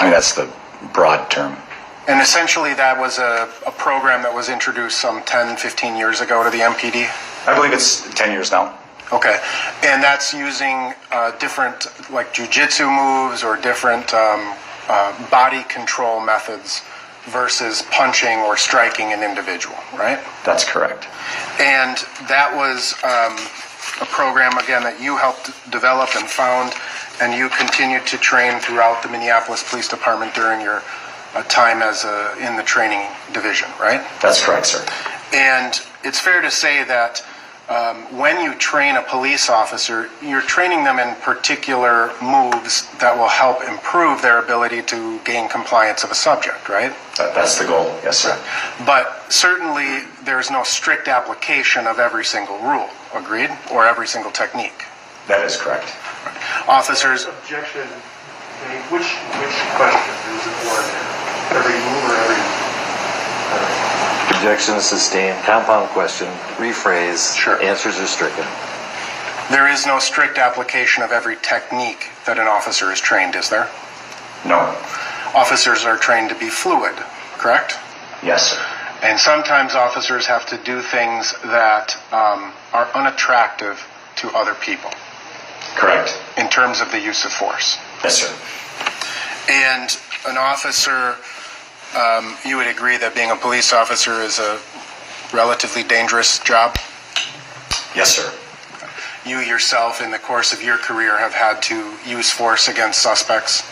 I mean, that's the broad term. And essentially that was a program that was introduced some 10, 15 years ago to the MPD? I believe it's 10 years now. Okay. And that's using different, like, jiu-jitsu moves or different body control methods versus punching or striking an individual, right? That's correct. And that was a program, again, that you helped develop and found, and you continued to train throughout the Minneapolis Police Department during your time as in the training division, right? That's correct, sir. And it's fair to say that when you train a police officer, you're training them in particular moves that will help improve their ability to gain compliance of a subject, right? That's the goal, yes, sir. But certainly there's no strict application of every single rule, agreed? Or every single technique. That is correct. Officers... Objection. Which question is important? Every move or every... Objection is sustained. Compound question. Rephrase. Sure. Answers are stricken. There is no strict application of every technique that an officer is trained, is there? No. Officers are trained to be fluid, correct? Yes, sir. And sometimes officers have to do things that are unattractive to other people. Correct. In terms of the use of force. Yes, sir. And an officer, you would agree that being a police officer is a relatively dangerous job? Yes, sir. You yourself, in the course of your career, have had to use force against suspects?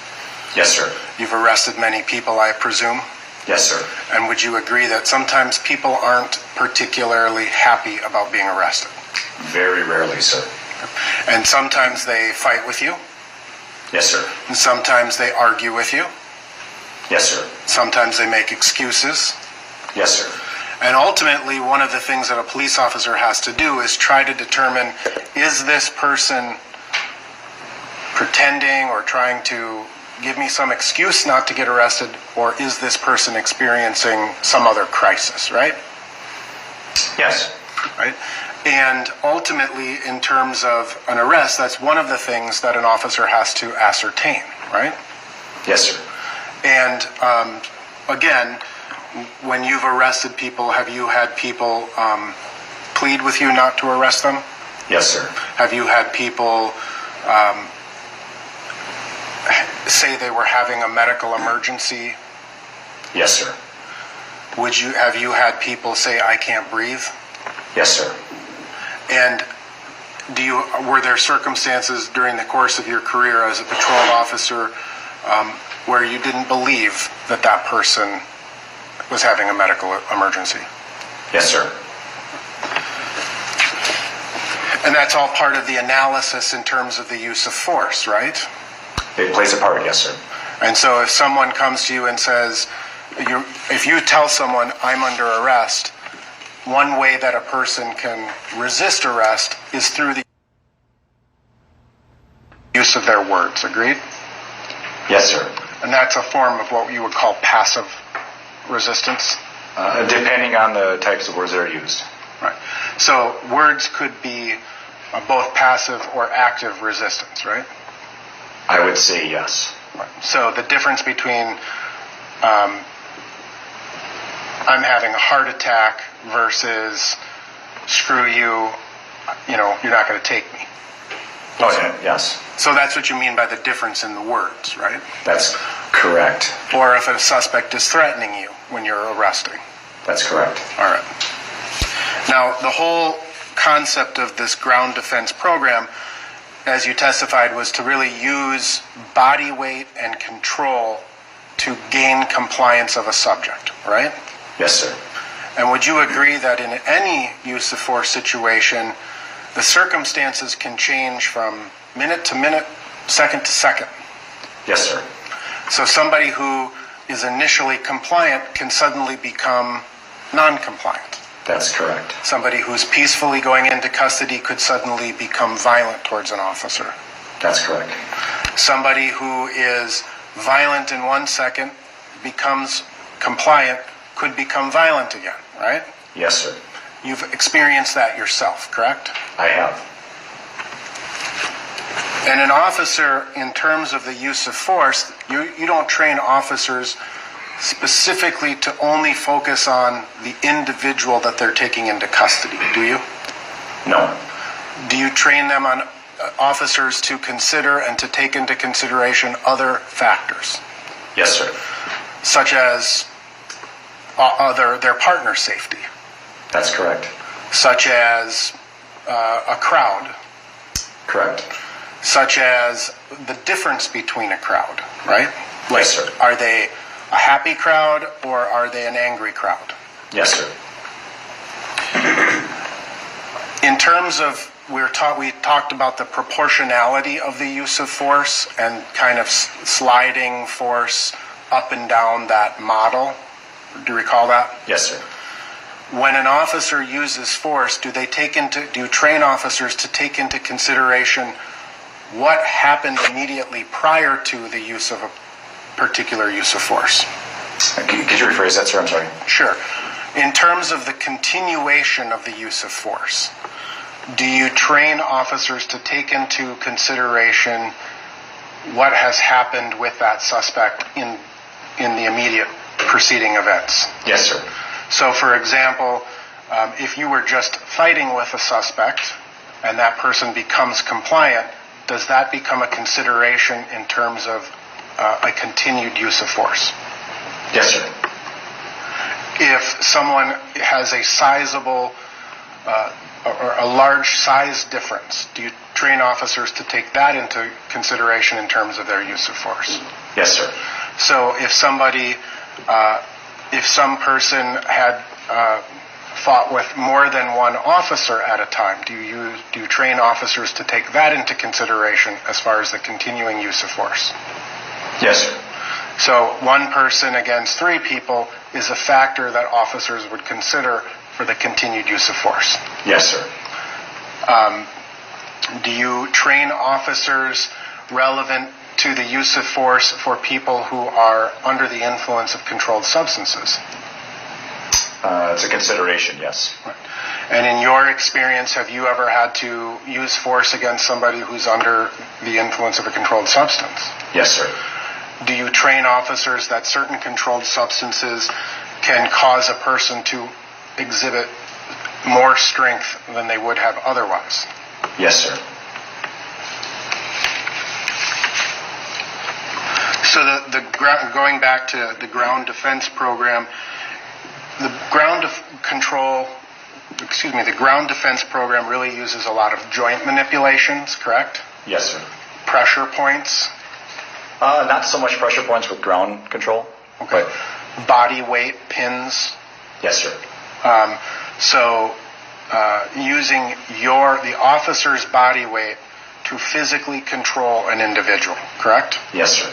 Yes, sir. You've arrested many people, I presume? Yes, sir. And would you agree that sometimes people aren't particularly happy about being arrested? Very rarely, sir. And sometimes they fight with you? Yes, sir. And sometimes they argue with you? Yes, sir. Sometimes they make excuses? Yes, sir. And ultimately, one of the things that a police officer has to do is try to determine, is this person pretending or trying to give me some excuse not to get arrested, or is this person experiencing some other crisis, right? Yes. Right? And ultimately, in terms of an arrest, that's one of the things that an officer has to ascertain, right? Yes, sir. And again, when you've arrested people, have you had people plead with you not to arrest them? Yes, sir. Have you had people say they were having a medical emergency? Yes, sir. Have you had people say, I can't breathe? Yes, sir. And were there circumstances during the course of your career as a patrol officer where you didn't believe that that person was having a medical emergency? Yes, sir. And that's all part of the analysis in terms of the use of force, right? It plays a part, yes, sir. And so if someone comes to you and says, if you tell someone I'm under arrest, one way that a person can resist arrest is through the use of their words, agreed? Yes, sir. And that's a form of what you would call passive resistance? Depending on the types of words that are used. Right. So words could be both passive or active resistance, right? I would say yes. Right. So the difference between I'm having a heart attack versus screw you, you're not going to take me. Oh, yeah, yes. So that's what you mean by the difference in the words, right? That's correct. Or if a suspect is threatening you when you're arresting. That's correct. All right. Now, the whole concept of this ground defense program, as you testified, was to really use body weight and control to gain compliance of a subject, right? Yes, sir. And would you agree that in any use of force situation, the circumstances can change from minute to minute, second to second? Yes, sir. So somebody who is initially compliant can suddenly become non-compliant. That's correct. Somebody who's peacefully going into custody could suddenly become violent towards an officer. That's correct. Somebody who is violent in 1 second, becomes compliant, could become violent again, right? Yes, sir. You've experienced that yourself, correct? I have. And an officer, in terms of the use of force, you don't train officers specifically to only focus on the individual that they're taking into custody, do you? No. Do you train them on officers to consider and to take into consideration other factors, Yes, sir. such as their partner's safety, That's correct. such as a crowd, Correct. such as the difference between a crowd, right? Yes, sir. Are they a happy crowd or are they an angry crowd? Yes, sir. In terms of, we talked about the proportionality of the use of force and kind of sliding force up and down that model. Do you recall that? Yes, sir. When an officer uses force, do you train officers to take into consideration what happened immediately prior to the use of a particular use of force? Could you rephrase that, sir? I'm sorry. Sure. In terms of the continuation of the use of force, do you train officers to take into consideration what has happened with that suspect in the immediate preceding events? Yes, sir. So, for example, if you were just fighting with a suspect and that person becomes compliant, does that become a consideration in terms of a continued use of force? Yes, sir. If someone has a sizable or a large size difference, do you train officers to take that into consideration in terms of their use of force? Yes, sir. So if some person had fought with more than one officer at a time, do you train officers to take that into consideration as far as the continuing use of force? Yes, sir. So one person against three people is a factor that officers would consider for the continued use of force. Yes, sir. Do you train officers relevant to the use of force for people who are under the influence of controlled substances? It's a consideration, yes. And in your experience, have you ever had to use force against somebody who's under the influence of a controlled substance? Yes, sir. Do you train officers that certain controlled substances can cause a person to exhibit more strength than they would have otherwise? Yes, sir. So going back to the ground defense program, the ground defense program really uses a lot of joint manipulations, correct? Yes, sir. Pressure points. Not so much pressure points with ground control. Okay. Body weight pins. Yes, sir. Using the officer's body weight to physically control an individual, correct? Yes, sir.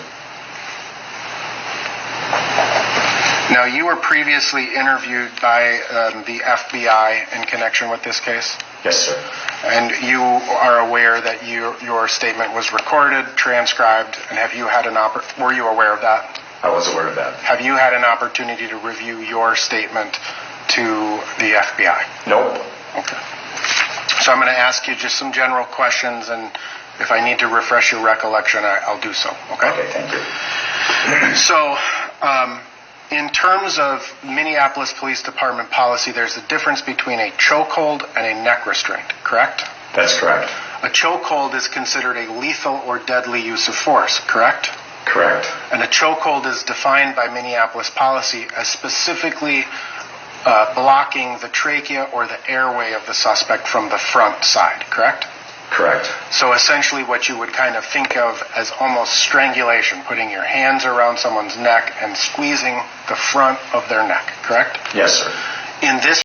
Now, you were previously interviewed by the FBI in connection with this case? Yes, sir. And you are aware that your statement was recorded, transcribed, and were you aware of that? I was aware of that. Have you had an opportunity to review your statement to the FBI? Nope. Okay. So I'm going to ask you just some general questions, and if I need to refresh your recollection, I'll do so. Okay? Okay, thank you. So, in terms of Minneapolis Police Department policy, there's a difference between a chokehold and a neck restraint, correct? That's correct. A chokehold is considered a lethal or deadly use of force, correct? Correct. And a chokehold is defined by Minneapolis policy as specifically blocking the trachea or the airway of the suspect from the front side, correct? Correct. So essentially what you would kind of think of as almost strangulation, putting your hands around someone's neck and squeezing the front of their neck, correct? Yes, sir. In this